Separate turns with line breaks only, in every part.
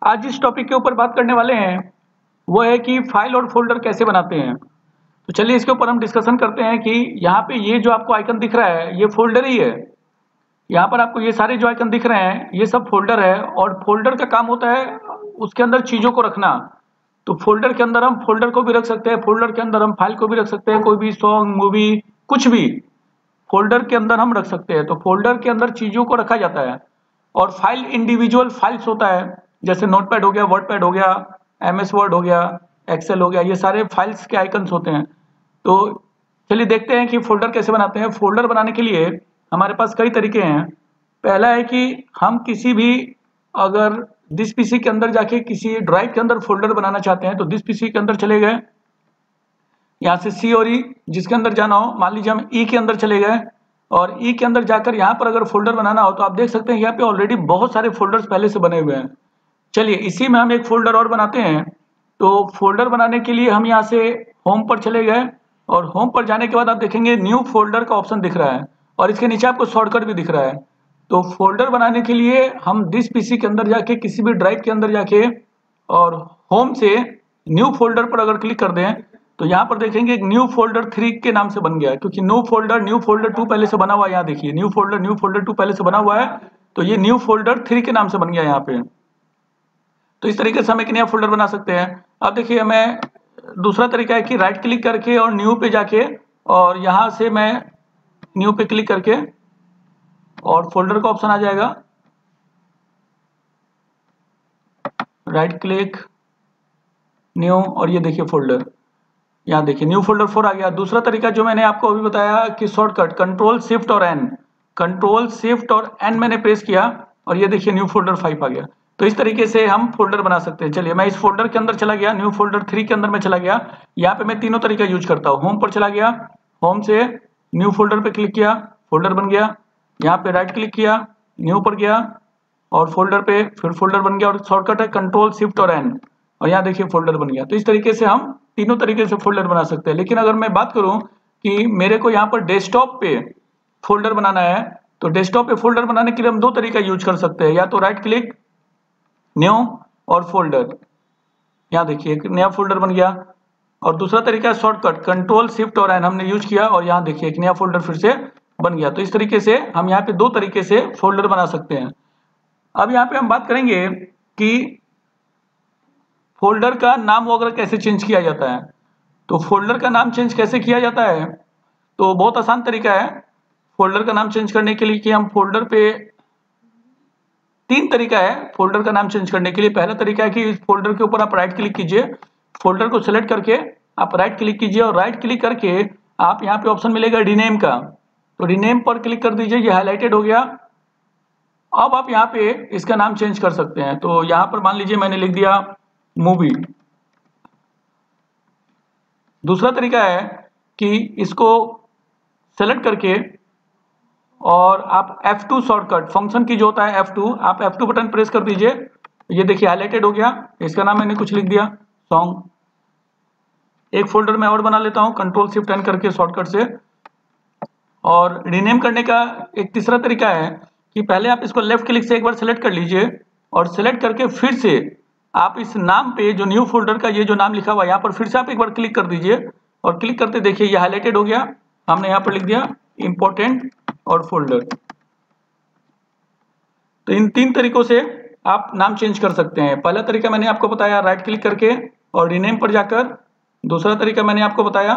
आज जिस टॉपिक के ऊपर बात करने वाले हैं वो है कि फाइल और फोल्डर कैसे बनाते हैं। तो चलिए इसके ऊपर हम डिस्कशन करते हैं कि यहाँ पे ये जो आपको आइकन दिख रहा है ये फोल्डर ही है। यहाँ पर आपको ये सारे जो आइकन दिख रहे हैं ये सब फोल्डर है और फोल्डर का काम होता है उसके अंदर चीज़ों को रखना। तो फोल्डर के अंदर हम फोल्डर को भी रख सकते हैं, फोल्डर के अंदर हम फाइल को भी रख सकते हैं, कोई भी सॉन्ग मूवी कुछ भी फोल्डर के अंदर हम रख सकते हैं। तो फोल्डर के अंदर चीज़ों को रखा जाता है और फाइल इंडिविजुअल फाइल्स होता है, जैसे नोटपैड हो गया, वर्डपैड हो गया, एमएस वर्ड हो गया, एक्सेल हो गया, ये सारे फाइल्स के आइकन्स होते हैं। तो चलिए देखते हैं कि फोल्डर कैसे बनाते हैं। फोल्डर बनाने के लिए हमारे पास कई तरीके हैं। पहला है कि हम किसी भी अगर दिस पीसी के अंदर जाके किसी ड्राइव के अंदर फोल्डर बनाना चाहते हैं तो दिस पीसी के अंदर चले गए, यहाँ से सी और ई जिसके अंदर जाना हो, मान लीजिए हम ई के अंदर चले गए और ई के अंदर जाकर यहाँ पर अगर फोल्डर बनाना हो तो आप देख सकते हैं यहाँ पे ऑलरेडी बहुत सारे फोल्डर्स पहले से बने हुए हैं। चलिए इसी में हम एक फोल्डर और बनाते हैं। तो फोल्डर बनाने के लिए हम यहाँ से होम पर चले गए और होम पर जाने के बाद आप देखेंगे न्यू फोल्डर का ऑप्शन दिख रहा है और इसके नीचे आपको शॉर्टकट भी दिख रहा है। तो फोल्डर बनाने के लिए हम दिस पीसी के अंदर जाके किसी भी ड्राइव के अंदर जाके और होम से न्यू फोल्डर पर अगर क्लिक कर दें तो यहाँ पर देखेंगे एक न्यू फोल्डर 3 के नाम से बन गया है, क्योंकि न्यू फोल्डर 2 पहले से बना हुआ है। यहाँ देखिए न्यू फोल्डर 2 पहले से बना हुआ है, तो ये न्यू फोल्डर 3 के नाम से बन गया है यहाँ पे। तो इस तरीके से हम एक नया फोल्डर बना सकते हैं। अब देखिए मैं दूसरा तरीका है कि राइट क्लिक करके और न्यू पे जाके और यहाँ से मैं न्यू पे क्लिक करके और फोल्डर का ऑप्शन आ जाएगा, राइट क्लिक न्यू और ये देखिए फोल्डर, यहाँ देखिए न्यू फोल्डर 4 आ गया। दूसरा तरीका जो मैंने आपको अभी बताया कि शॉर्टकट कंट्रोल शिफ्ट और एन मैंने प्रेस किया और ये देखिए न्यू फोल्डर 5 आ गया। तो इस तरीके से हम फोल्डर बना सकते हैं। चलिए मैं इस फोल्डर के अंदर चला गया, न्यू फोल्डर 3 के अंदर मैं चला गया। यहाँ पे मैं तीनों तरीका यूज करता हूँ। होम पर चला गया, होम से न्यू फोल्डर पे क्लिक किया, फोल्डर बन गया। यहाँ पे राइट क्लिक किया, न्यू पर गया और फोल्डर पे फिर फोल्डर बन गया और शॉर्टकट है कंट्रोल शिफ्ट और एन और यहाँ देखिए फोल्डर बन गया। तो इस तरीके से हम तीनों तरीके से फोल्डर बना सकते हैं। लेकिन अगर मैं बात करूं कि मेरे को यहाँ पर डेस्कटॉप पे फोल्डर बनाना है तो डेस्कटॉप पे फोल्डर बनाने के लिए हम दो तरीका यूज कर सकते हैं, या तो राइट क्लिक न्यू और फोल्डर, यहाँ देखिए एक नया फोल्डर बन गया। और दूसरा तरीका है शॉर्टकट कंट्रोल शिफ्ट और एन हमने यूज किया और यहाँ देखिए एक नया फोल्डर फिर से बन गया। तो इस तरीके से हम यहाँ पे दो तरीके से फोल्डर बना सकते हैं। अब यहाँ पे हम बात करेंगे कि फोल्डर का नाम वगैरह कैसे चेंज किया जाता है। तो फोल्डर का नाम चेंज कैसे किया जाता है, तो बहुत आसान तरीका है फोल्डर का नाम चेंज करने के लिए कि हम फोल्डर पे तीन तरीका है फोल्डर का नाम चेंज करने के लिए। पहला तरीका है कि इस फोल्डर के ऊपर आप राइट क्लिक कीजिए, फोल्डर को सिलेक्ट करके आप राइट क्लिक कीजिए और राइट क्लिक करके आप यहाँ पे ऑप्शन मिलेगा रीनेम का, तो रीनेम पर क्लिक कर दीजिए, ये हाईलाइटेड हो गया। अब आप यहाँ पे इसका नाम चेंज कर सकते हैं। तो यहाँ पर मान लीजिए मैंने लिख दिया मूवी। दूसरा तरीका है कि इसको सेलेक्ट करके और आप F2 शॉर्टकट फंक्शन की जो होता है F2, आप F2 बटन प्रेस कर दीजिए, ये देखिए हाईलाइटेड हो गया। इसका नाम मैंने कुछ लिख दिया सॉन्ग। एक फोल्डर में और बना लेता हूँ कंट्रोल शिफ्ट एन करके शॉर्टकट से। और रीनेम करने का एक तीसरा तरीका है कि पहले आप इसको लेफ्ट क्लिक से एक बार सेलेक्ट कर लीजिए और सेलेक्ट करके फिर से आप इस नाम पे जो न्यू फोल्डर का ये जो नाम लिखा हुआ है यहाँ पर फिर से आप एक बार क्लिक कर दीजिए और क्लिक करते देखिए ये हाईलाइटेड हो गया। हमने यहाँ पर लिख दिया इम्पोर्टेंट और फोल्डर। तो इन तीन तरीकों से आप नाम चेंज कर सकते हैं। पहला तरीका मैंने आपको बताया राइट क्लिक करके और रीनेम पर जाकर। दूसरा तरीका मैंने आपको बताया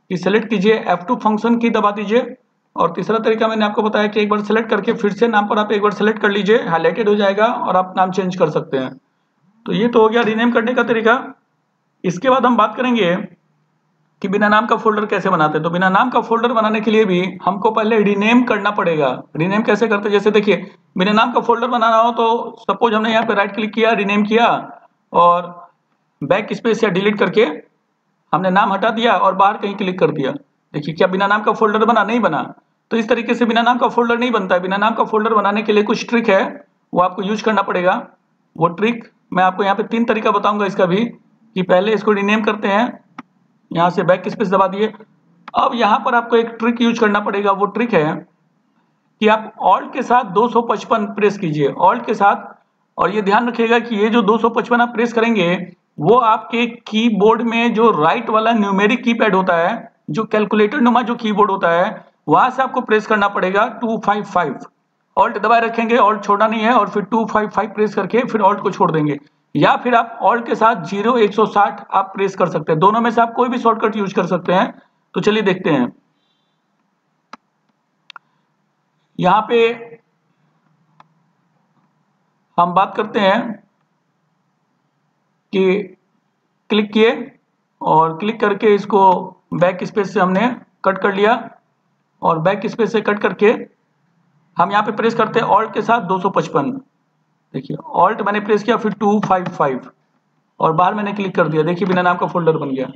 कि सेलेक्ट कीजिए F2 फंक्शन की दबा दीजिए। और तीसरा तरीका मैंने आपको बताया कि एक बार सेलेक्ट करके फिर से नाम पर आप एक बार सेलेक्ट कर लीजिए, हाईलाइटेड हो जाएगा और आप नाम चेंज कर सकते हैं। तो ये तो हो गया रीनेम करने का तरीका। इसके बाद हम बात करेंगे कि बिना नाम का फोल्डर कैसे बनाते हैं। तो बिना नाम का फोल्डर बनाने के लिए भी हमको पहले रीनेम करना पड़ेगा। रीनेम कैसे करते हैं, जैसे देखिए बिना नाम का फोल्डर बनाना हो तो सपोज हमने यहाँ पे राइट क्लिक किया, रीनेम किया और बैक स्पेस या डिलीट करके हमने नाम हटा दिया और बाहर कहीं क्लिक कर दिया। देखिए क्या बिना नाम का फोल्डर बना? नहीं बना। तो इस तरीके से बिना नाम का फोल्डर नहीं बनता है। बिना नाम का फोल्डर बनाने के लिए कुछ ट्रिक है, वो आपको यूज करना पड़ेगा। वो ट्रिक मैं आपको यहाँ पे तीन तरीका बताऊंगा इसका भी, कि पहले इसको रीनेम करते हैं, यहाँ से बैक स्पेस दबा दिए। अब यहाँ पर आपको एक ट्रिक यूज करना पड़ेगा। वो ट्रिक है कि आप ऑल्ट के साथ 255 प्रेस कीजिए। ऑल्ट के साथ और ये ध्यान रखिएगा कि ये जो 255 आप प्रेस करेंगे वो आपके कीबोर्ड में जो राइट वाला न्यूमेरिक कीपैड होता है, जो कैलकुलेटर नुमा जो कीबोर्ड होता है, वहां से आपको प्रेस करना पड़ेगा 255। ऑल्ट दबाए रखेंगे, ऑल्ट छोड़ना नहीं है, और फिर 255 प्रेस करके फिर ऑल्ट को छोड़ देंगे, या फिर आप ऑल्ट के साथ 0160 आप प्रेस कर सकते हैं। दोनों में से आप कोई भी शॉर्टकट यूज कर सकते हैं। तो चलिए देखते हैं। यहां पे हम बात करते हैं कि क्लिक किए और क्लिक करके इसको बैक स्पेस से हमने कट कर लिया, और बैक स्पेस से कट करके हम यहाँ पे प्रेस करते हैं ऑल्ट के साथ 255। देखिए ऑल्ट मैंने प्रेस किया, फिर 255 और बाहर मैंने क्लिक कर दिया। देखिए बिना नाम का फोल्डर बन गया।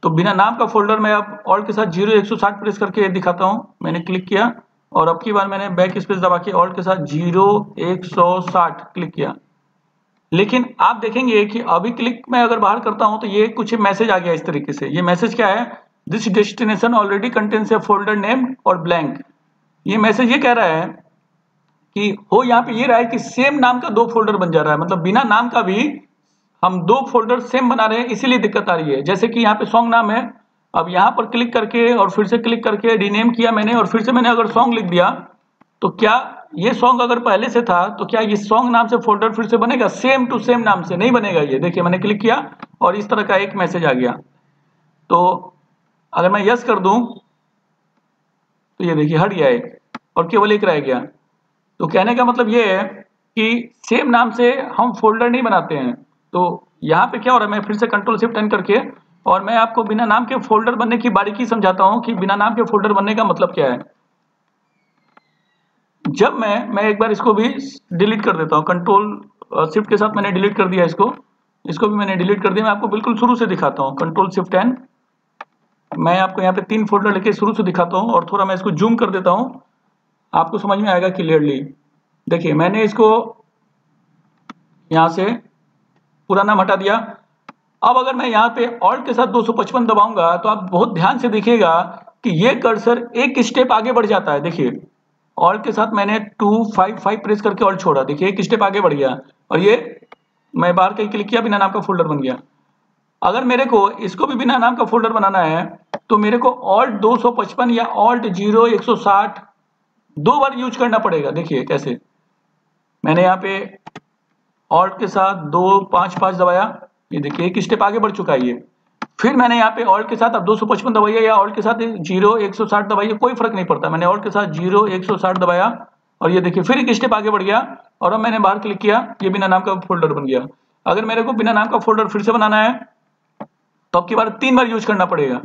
तो बिना नाम का फोल्डर में अब ऑल्ट के साथ 0160 प्रेस करके दिखाता हूँ। मैंने क्लिक किया और अब की बार मैंने बैक स्पेस दबा के ऑल्ट के साथ 0160 क्लिक किया। लेकिन आप देखेंगे कि अभी क्लिक में अगर बाहर करता हूं तो ये कुछ मैसेज आ गया इस तरीके से। ये मैसेज क्या है? This destination already contains A folder name और ब्लैंक। ये मैसेज ये कह रहा है कि हो यहाँ पे ये रहा है कि सेम नाम का 2 फोल्डर बन जा रहा है, मतलब बिना नाम का भी हम 2 फोल्डर सेम बना रहे हैं, इसीलिए दिक्कत आ रही है। जैसे कि यहाँ पे सॉन्ग नाम है, अब यहाँ पर क्लिक करके और फिर से क्लिक करके रीनेम किया मैंने, और फिर से मैंने अगर सॉन्ग लिख दिया तो क्या ये सॉन्ग अगर पहले से था तो क्या ये सॉन्ग नाम से फोल्डर फिर से बनेगा? सेम टू सेम नाम से नहीं बनेगा। ये देखिए मैंने क्लिक किया और इस तरह का एक मैसेज आ गया। तो अगर मैं यस कर दूं तो ये देखिए हट गया एक और केवल एक रह गया। तो कहने का मतलब ये है कि सेम नाम से हम फोल्डर नहीं बनाते हैं। तो यहाँ पे क्या हो रहा है, मैं फिर से कंट्रोल शिफ्ट एन करके और मैं आपको बिना नाम के फोल्डर बनने की बारीकी समझाता हूँ कि बिना नाम के फोल्डर बनने का मतलब क्या है। जब मैं एक बार इसको भी डिलीट कर देता हूँ, कंट्रोल शिफ्ट के साथ मैंने डिलीट कर दिया इसको भी मैंने डिलीट कर दिया। मैं आपको बिल्कुल शुरू से दिखाता हूँ, कंट्रोल शिफ्ट एन। मैं आपको यहाँ पे 3 फोल्डर लेके शुरू से दिखाता हूँ और थोड़ा मैं इसको जूम कर देता हूँ, आपको समझ में आएगा क्लियरली। देखिए मैंने इसको यहाँ से पूरा नाम हटा दिया। अब अगर मैं यहाँ पे ऑल्ट के साथ 255 दबाऊंगा तो आप बहुत ध्यान से देखिएगा कि ये कर्सर एक स्टेप आगे बढ़ जाता है। देखिए ऑल्ट के साथ मैंने 255 प्रेस करके ऑल्ट छोड़ा, देखिए एक स्टेप आगे बढ़ गया और ये मैं बाहर कहीं क्लिक किया, बिना नाम का फोल्डर बन गया। अगर मेरे को इसको भी बिना नाम का फोल्डर बनाना है तो मेरे को ऑल्ट 255 या ऑल्ट 0160 2 बार यूज करना पड़ेगा। देखिए कैसे, मैंने यहाँ पे ऑल्ट के साथ 255 दबाया, ये देखिए एक स्टेप आगे बढ़ चुका है ये। फिर मैंने यहाँ पे ऑल्ट के साथ अब 255 दबाइए या ऑल्ट के साथ 0160 दबाइए, कोई फर्क नहीं पड़ता। मैंने ऑल्ट के साथ 0160 दबाया और ये देखिए फिर एक स्टेप आगे बढ़ गया और अब मैंने बाहर क्लिक किया, ये बिना नाम का फोल्डर बन गया। अगर मेरे को बिना नाम का फोल्डर फिर से बनाना है तो अब की बार 3 बार यूज करना पड़ेगा।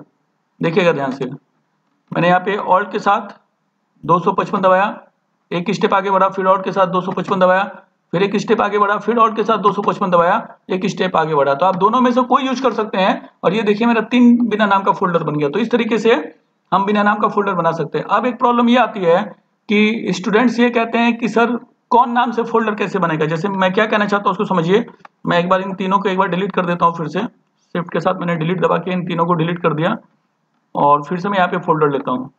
देखिएगा ध्यान से, मैंने यहाँ पे ऑल्ट के साथ 255 दबाया, एक स्टेप आगे बढ़ा, फिर ऑल्ट के साथ 255 दबाया, फिर एक स्टेप आगे बढ़ा, फिर ऑल्ट के साथ 255 दबाया, एक स्टेप आगे बढ़ा। तो आप दोनों में से कोई यूज कर सकते हैं और ये देखिए मेरा 3 बिना नाम का फोल्डर बन गया। तो इस तरीके से हम बिना नाम का फोल्डर बना सकते हैं। अब एक प्रॉब्लम ये आती है कि स्टूडेंट्स ये कहते हैं कि सर कौन नाम से फोल्डर कैसे बनेगा। जैसे मैं क्या कहना चाहता हूँ उसको समझिए। मैं एक बार इन तीनों को एक बार डिलीट कर देता हूँ, फिर से शिफ्ट के साथ मैंने डिलीट दबा के इन तीनों को डिलीट कर दिया और फिर से मैं यहाँ पे फोल्डर लेता हूँ।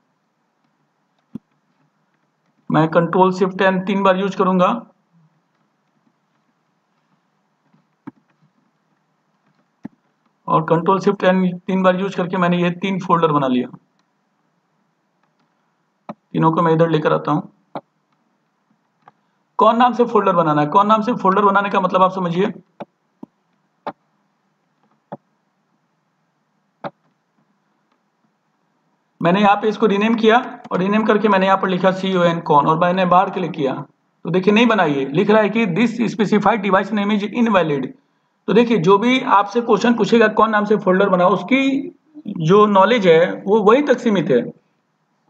मैं कंट्रोल शिफ्ट एन 3 बार यूज करूंगा और कंट्रोल शिफ्ट एन 3 बार यूज करके मैंने ये 3 फोल्डर बना लिया। तीनों को मैं इधर लेकर आता हूं। कौन नाम से फोल्डर बनाना है? कौन नाम से फोल्डर बनाने का मतलब आप समझिए। मैंने यहाँ पे इसको रीनेम किया और रीनेम करके मैंने यहाँ पर लिखा CON कौन और मैंने बाहर क्लिक किया तो देखिए नहीं बना, ये लिख रहा है कि this specified device name is invalid. तो देखिए जो भी आपसे क्वेश्चन पूछेगा कौन नाम से फोल्डर बनाओ, उसकी जो नॉलेज है वो वही तक सीमित है।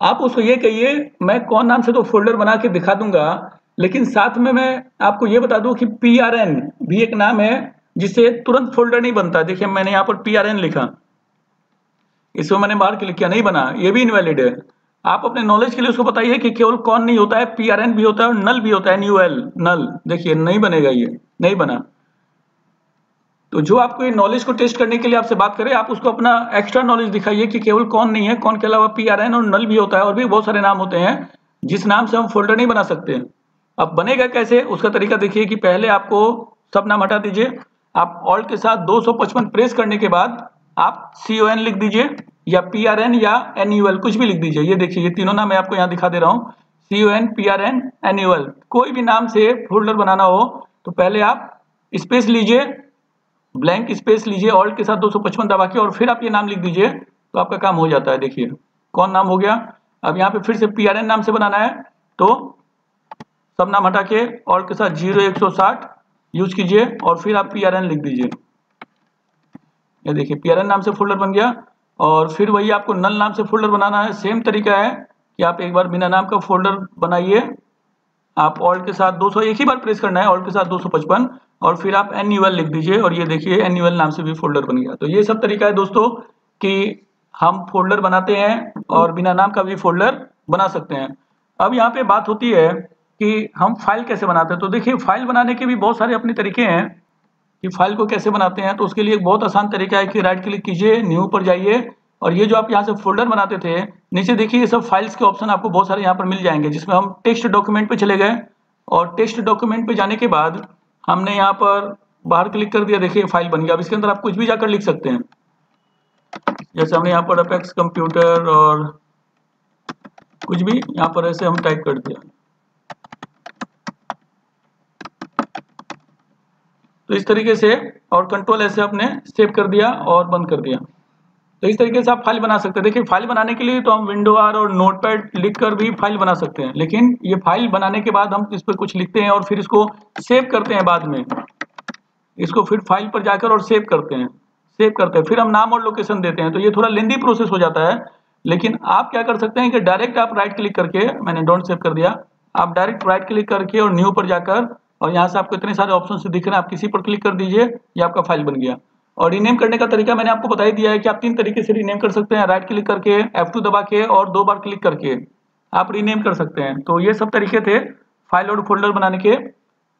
आप उसको ये कहिए मैं कौन नाम से तो फोल्डर बना के दिखा दूंगा, लेकिन साथ में मैं आपको ये बता दूं कि PRN भी एक नाम है जिससे तुरंत फोल्डर नहीं बनता। देखिए मैंने यहाँ पर PRN लिखा, इसको मैंने बाहर क्लिक किया, नहीं बना, ये भी इनवैलिड है। आप अपने नॉलेज के लिए उसको बताइए कि केवल कौन नहीं होता है, PRN भी होता है और नल भी होता है, NUL नल। देखिए नहीं बनेगा, ये नहीं बना। तो जो आपको ये नॉलेज को टेस्ट करने के लिए आपसे बात करें, आप उसको अपना एक्स्ट्रा नॉलेज दिखाइए कि केवल कौन नहीं है, कौन के अलावा PRN और नल भी होता है और भी बहुत सारे नाम होते हैं जिस नाम से हम फोल्डर नहीं बना सकते। अब बनेगा कैसे उसका तरीका देखिए कि पहले आपको सब नाम हटा दीजिए, आप ऑल्ट के साथ 255 प्रेस करने के बाद आप CON लिख दीजिए या PRN या NUL कुछ भी लिख दीजिए। ये देखिए ये तीनों नाम मैं आपको यहाँ दिखा दे रहा हूँ, CON PRN NUL। कोई भी नाम से फोल्डर बनाना हो तो पहले आप स्पेस लीजिए, ब्लैंक स्पेस लीजिए, ऑल्ट के साथ 255 दबा के और फिर आप ये नाम लिख दीजिए तो आपका काम हो जाता है। देखिए कौन नाम हो गया। अब यहाँ पे फिर से PRN नाम से बनाना है तो सब नाम हटा के ऑल्ट के साथ 0160 यूज कीजिए और फिर आप PRN लिख दीजिए। ये देखिए PRN नाम से फोल्डर बन गया। और फिर वही आपको नल नाम से फोल्डर बनाना है। सेम तरीका है कि आप एक बार बिना नाम का फोल्डर बनाइए, आप ऑल्ट के साथ 200 एक ही बार प्रेस करना है, ऑल्ट के साथ 255 और फिर आप NUL लिख दीजिए और ये देखिए NUL नाम से भी फोल्डर बन गया। तो ये सब तरीका है दोस्तों कि हम फोल्डर बनाते हैं और बिना नाम का भी फोल्डर बना सकते हैं। अब यहाँ पे बात होती है कि हम फाइल कैसे बनाते हैं। तो देखिए फाइल बनाने के भी बहुत सारे अपने तरीके हैं कि फाइल को कैसे बनाते हैं। तो उसके लिए एक बहुत आसान तरीका है कि राइट क्लिक कीजिए, न्यू पर जाइए और ये जो आप यहाँ से फोल्डर बनाते थे नीचे देखिए ये सब फाइल्स के ऑप्शन आपको बहुत सारे यहाँ पर मिल जाएंगे, जिसमें हम टेक्स्ट डॉक्यूमेंट पे चले गए और टेक्स्ट डॉक्यूमेंट पे जाने के बाद हमने यहाँ पर बाहर क्लिक कर दिया। देखिए फाइल बन गया। अब इसके अंदर आप कुछ भी जाकर लिख सकते हैं, जैसे हमने यहाँ पर अपेक्स कंप्यूटर और कुछ भी यहाँ पर ऐसे हम टाइप कर दिया। तो इस तरीके से और कंट्रोल ऐसे आपने सेव कर दिया और बंद कर दिया। तो इस तरीके से आप फाइल बना सकते हैं। देखिए फाइल बनाने के लिए तो हम विंडो R और नोटपैड लिखकर भी फाइल बना सकते हैं, लेकिन ये फाइल बनाने के बाद हम इस पर कुछ लिखते हैं और फिर इसको सेव करते हैं। बाद में इसको फिर फाइल पर जाकर और सेव करते हैं, फिर हम नाम और लोकेशन देते हैं। तो ये थोड़ा लेंदी प्रोसेस हो जाता है, लेकिन आप क्या कर सकते हैं कि डायरेक्ट आप राइट क्लिक करके, मैंने डोंट सेव कर दिया, आप डायरेक्ट राइट क्लिक करके और न्यू पर जाकर और यहाँ से आपको इतने सारे ऑप्शन से दिख रहे हैं, आप किसी पर क्लिक कर दीजिए, ये आपका फाइल बन गया। और रीनेम करने का तरीका मैंने आपको बता ही दिया है कि आप 3 तरीके से रीनेम कर सकते हैं, राइट क्लिक करके, F2 दबा के और 2 बार क्लिक करके आप रीनेम कर सकते हैं। तो ये सब तरीके थे फाइल और फोल्डर बनाने के।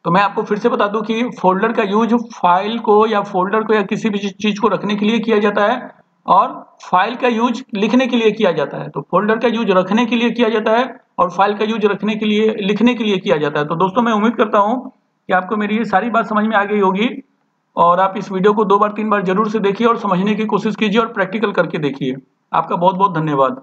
तो मैं आपको फिर से बता दूं कि फोल्डर का यूज फाइल को या फोल्डर को या किसी भी चीज को रखने के लिए किया जाता है और फाइल का यूज लिखने के लिए किया जाता है। तो फोल्डर का यूज रखने के लिए किया जाता है और फाइल का यूज रखने के लिए लिखने के लिए किया जाता है। तो दोस्तों मैं उम्मीद करता हूं कि आपको मेरी ये सारी बात समझ में आ गई होगी और आप इस वीडियो को 2 बार 3 बार जरूर से देखिए और समझने की कोशिश कीजिए और प्रैक्टिकल करके देखिए। आपका बहुत बहुत धन्यवाद।